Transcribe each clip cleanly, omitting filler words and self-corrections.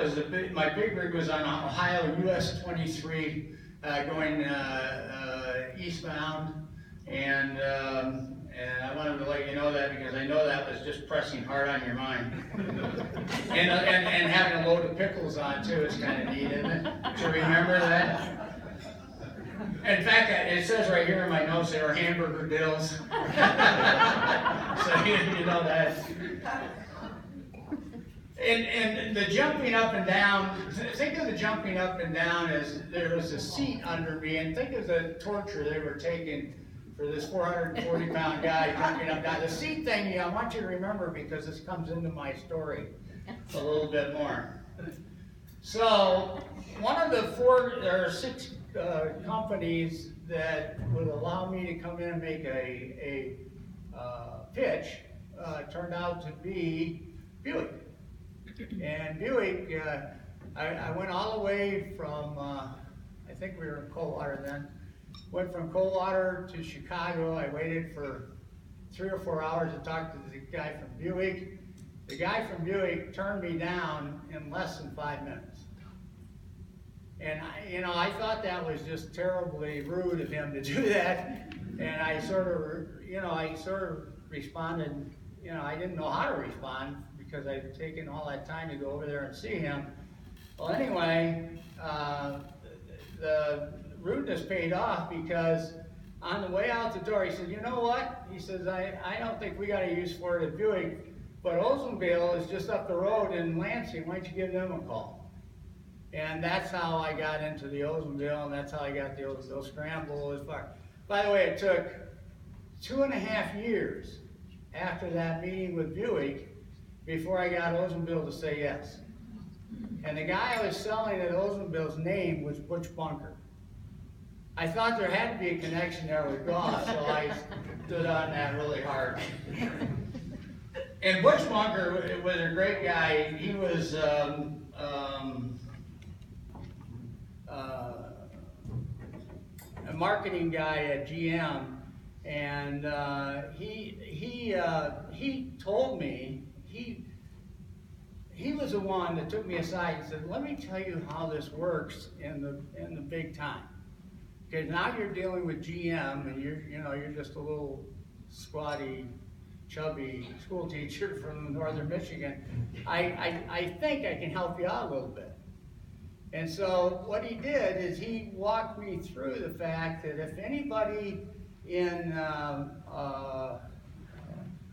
was my big rig was on Ohio US 23 going eastbound, and I wanted to let you know that because I know that was just pressing hard on your mind. and having a load of pickles on too is kind of neat, isn't it? To remember that. In fact, it says right here in my notes there are hamburger dills. So you know that. And the jumping up and down, think of the jumping up and down as there was a seat under me, and think of the torture they were taking for this 440-pound guy jumping up and down. The seat thing, I want you to remember because this comes into my story a little bit more. So, one of the 4 or 6 companies that would allow me to come in and make a pitch turned out to be Buick. And Buick, I went all the way from, I think we were in Coldwater then, went from Coldwater to Chicago. I waited for 3 or 4 hours to talk to the guy from Buick. The guy from Buick turned me down in less than 5 minutes. And I thought that was just terribly rude of him to do that. And I sort of responded, I didn't know how to respond because I'd taken all that time to go over there and see him. Well, anyway, the rudeness paid off because on the way out the door, he said, you know what? He says, I don't think we got to use Florida Buick, but Oldsmobile is just up the road in Lansing. Why don't you give them a call? And that's how I got into the Oldsmobile, and that's how I got the Oldsmobile Scramble. By the way, it took 2.5 years after that meeting with Buick before I got Oldsmobile to say yes. And the guy I was selling at Oldsmobile's name was Butch Bunker. I thought there had to be a connection there with golf, so I stood on that really hard. And Butch Bunker was a great guy. He was a marketing guy at GM, and he told me he was the one that took me aside and said, "Let me tell you how this works in the big time. Because now you're dealing with GM, and you're just a little squatty, chubby school teacher from northern Michigan. I think I can help you out a little bit." And so what he did is he walked me through the fact that if anybody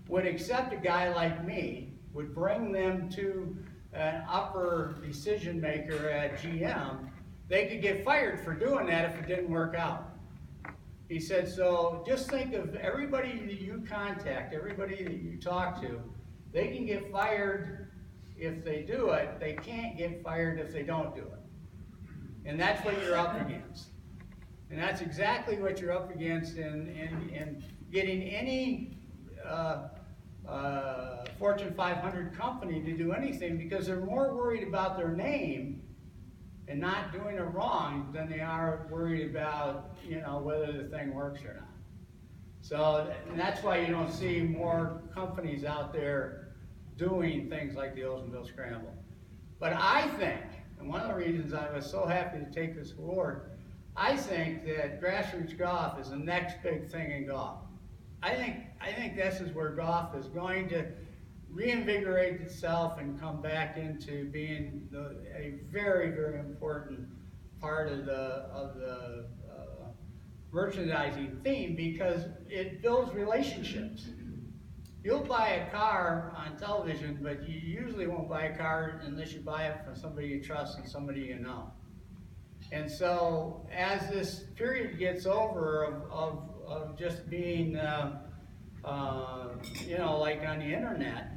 would accept a guy like me, would bring them to an upper decision maker at GM, they could get fired for doing that if it didn't work out. He said, so just think of everybody that you contact, everybody that you talk to, they can get fired if they do it, they can't get fired if they don't do it. And that's what you're up against. And that's exactly what you're up against in getting any Fortune 500 company to do anything, because they're more worried about their name and not doing it wrong than they are worried about, whether the thing works or not. So and that's why you don't see more companies out there doing things like the Oldsmobile Scramble. But I think, and one of the reasons I was so happy to take this award, I think that grassroots golf is the next big thing in golf. I think this is where golf is going to reinvigorate itself and come back into being a very, very important part of the merchandising theme, because it builds relationships. You'll buy a car on television, but you usually won't buy a car unless you buy it from somebody you trust and somebody you know. And so as this period gets over of just being, like on the internet,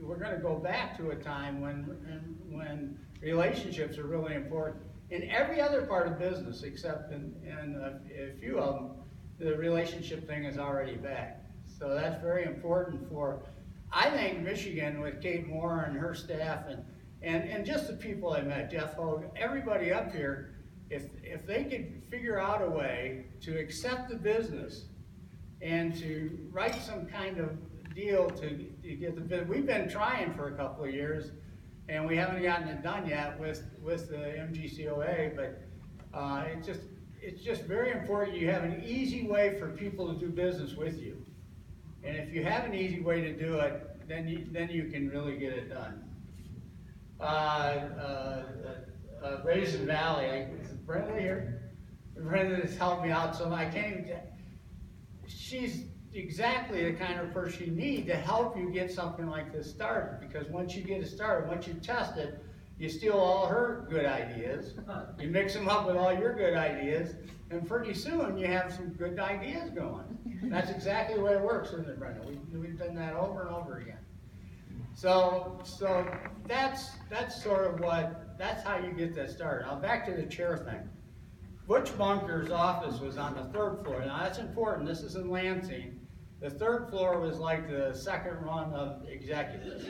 we're going to go back to a time when relationships are really important. In every other part of business, except in a few of them, the relationship thing is already back. So that's very important for, I think, Michigan with Kate Moore and her staff and just the people I met, Jeff Hogue, everybody up here, if they could figure out a way to accept the business and to write some kind of deal to get the business. We've been trying for a couple of years And we haven't gotten it done yet with the MGCOA, but it's just very important you have an easy way for people to do business with you. And if you have an easy way to do it, then you can really get it done. Raisin Valley, is Brenda here? Brenda has helped me out, so I can't even, she's exactly the kind of person you need to help you get something like this started, because once you get it started, once you test it, you steal all her good ideas, you mix them up with all your good ideas, and pretty soon you have some good ideas going. That's exactly the way it works, isn't it, Brenda? We've done that over and over again. So that's sort of that's how you get that started. Now back to the chair thing. Butch Bunker's office was on the 3rd floor. Now that's important. This is in Lansing. The 3rd floor was like the 2nd run of executives.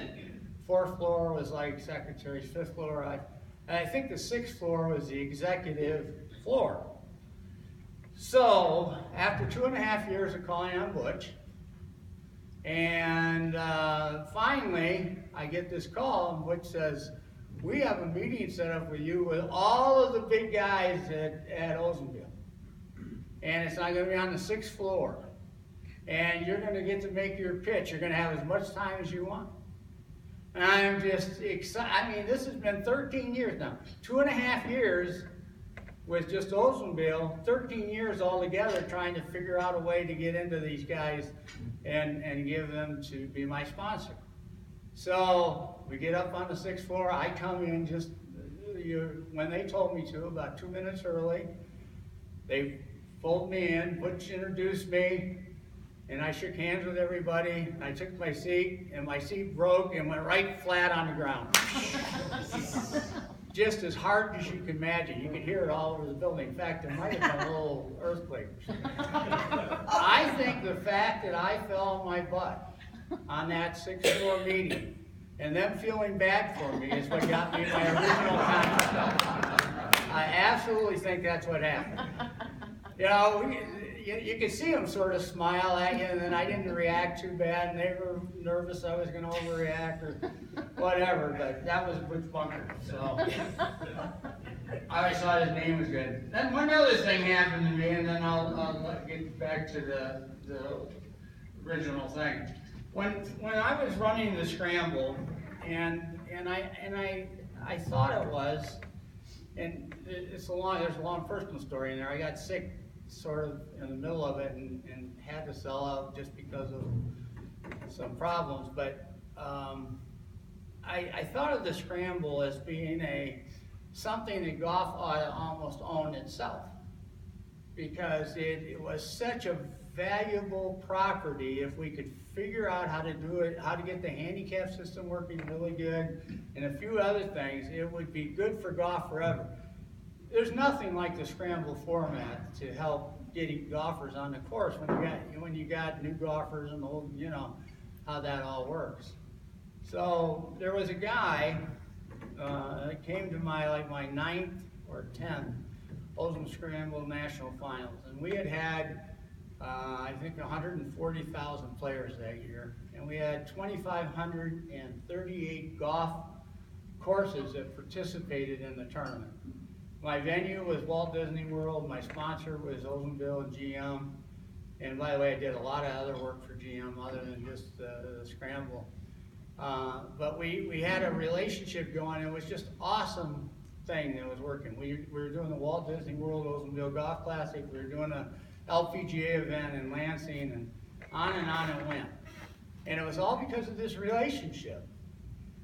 4th floor was like secretaries. 5th floor, and I think the 6th floor was the executive floor. So after 2.5 years of calling on Butch, and finally I get this call, and Butch says, "We have a meeting set up with you with all of the big guys at Oldsmobile. And it's not going to be on the 6th floor. And you're going to get to make your pitch. You're going to have as much time as you want." And I'm just excited. I mean, this has been 13 years now. 2.5 years with just Oldsmobile, 13 years altogether trying to figure out a way to get into these guys and give them to be my sponsor. So we get up on the 6th floor. I come in just when they told me to, about 2 minutes early. They fold me in. Butch introduced me, and I shook hands with everybody. I took my seat, and my seat broke and went right flat on the ground. Just as hard as you can imagine. You could hear it all over the building. In fact, there might have been a little earthquake. I think the fact that I fell on my butt on that 6th floor meeting and them feeling bad for me is what got me my original contract. I absolutely think that's what happened. You know, you could see them sort of smile at you, and then I didn't react too bad, and they were nervous I was going to overreact or whatever, but that was Butch Bunker, so I always thought his name was good. Then one other thing happened to me, and then I'll get back to the original thing. When I was running the scramble, and I thought it was, and there's a long personal story in there. I got sick sort of in the middle of it and had to sell out just because of some problems. But I thought of the scramble as being something that golf ought to almost own itself, because it was such a valuable property. If we could figure out how to do it, how to get the handicap system working really good, and a few other things, it would be good for golf forever. There's nothing like the scramble format to help getting golfers on the course when you got new golfers and old, you know how that all works. So there was a guy that came to my 9th or 10th Oldsmobile Scramble National Finals, and we had I think 140,000 players that year, and we had 2,538 golf courses that participated in the tournament. My venue was Walt Disney World. My sponsor was Oldsmobile and GM. And by the way, I did a lot of other work for GM other than just the scramble. But we had a relationship going. It was just an awesome thing that was working. We were doing the Walt Disney World Oldsmobile Golf Classic. We were doing a LPGA event in Lansing, and on it went. And it was all because of this relationship.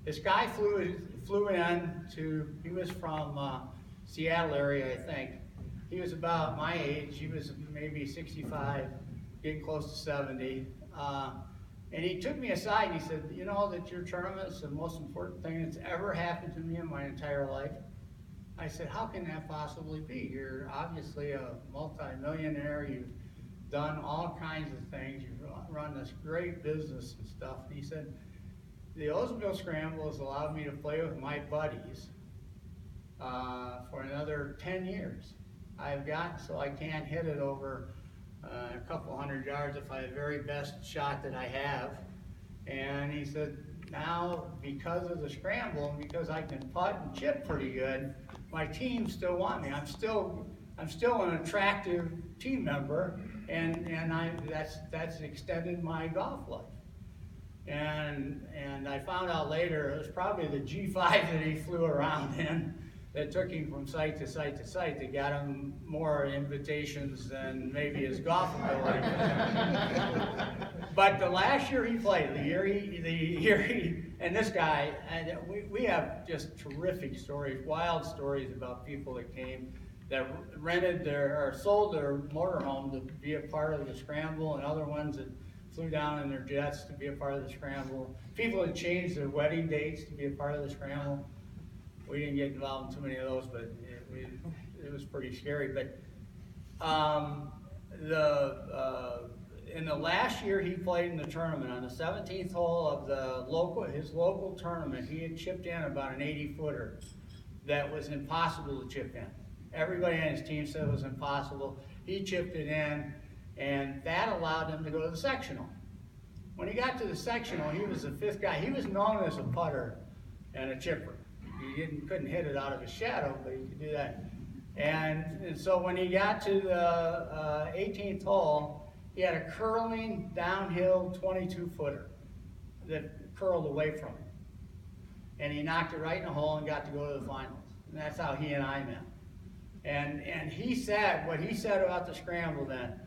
This guy flew in he was from Seattle area, I think. He was about my age. He was maybe 65, getting close to 70. And he took me aside and he said, "You know that your tournament is the most important thing that's ever happened to me in my entire life?" I said, "How can that possibly be? You're obviously a multi-millionaire. You've done all kinds of things. You've run this great business and stuff." And he said, "The Oldsmobile Scramble has allowed me to play with my buddies for another 10 years. I've got so I can't hit it over a couple hundred yards if I have the very best shot that I have." And he said, now, because of the scramble, and because I can putt and chip pretty good, my team still want me. I'm still an attractive team member, and that's extended my golf life. And I found out later it was probably the G5 that he flew around in that took him from site to site to site that got him more invitations than maybe his golf ability. But the last year he played, the year he, and this guy, and we have just terrific stories, wild stories about people that came that rented or sold their motorhome to be a part of the scramble, and other ones that flew down in their jets to be a part of the scramble. People that changed their wedding dates to be a part of the scramble. We didn't get involved in too many of those, but it was pretty scary. But in the last year he played in the tournament, on the 17th hole of his local tournament, he had chipped in about an 80-footer that was impossible to chip in. Everybody on his team said it was impossible. He chipped it in, and that allowed him to go to the sectional. When he got to the sectional, he was the 5th guy. He was known as a putter and a chipper. He couldn't hit it out of his shadow, but he could do that. And so when he got to the 18th hole, he had a curling downhill 22-footer that curled away from him. And he knocked it right in the hole and got to go to the finals. And that's how he and I met. And he said, what he said about the scramble then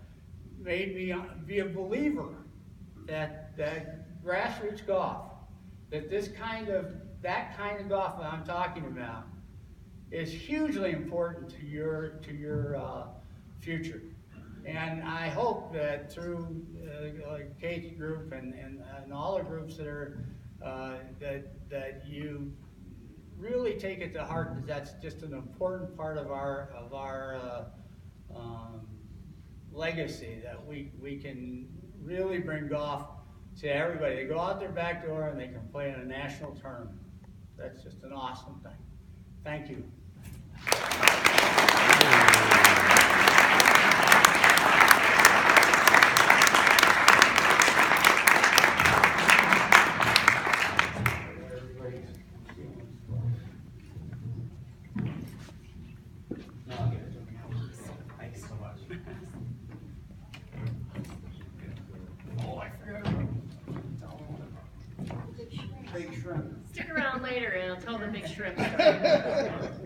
made me be a believer that grassroots golf, that that kind of golf that I'm talking about is hugely important to your future. And I hope that through like Kate's group and all the groups that are that you really take it to heart, because that's just an important part of our legacy, that we can really bring golf to everybody. They go out their back door and they can play in a national tournament. That's just an awesome thing. Thank you. Thanks so much. Oh, I forgot. Big shrimp. Stick around later and I'll tell the big shrimp story.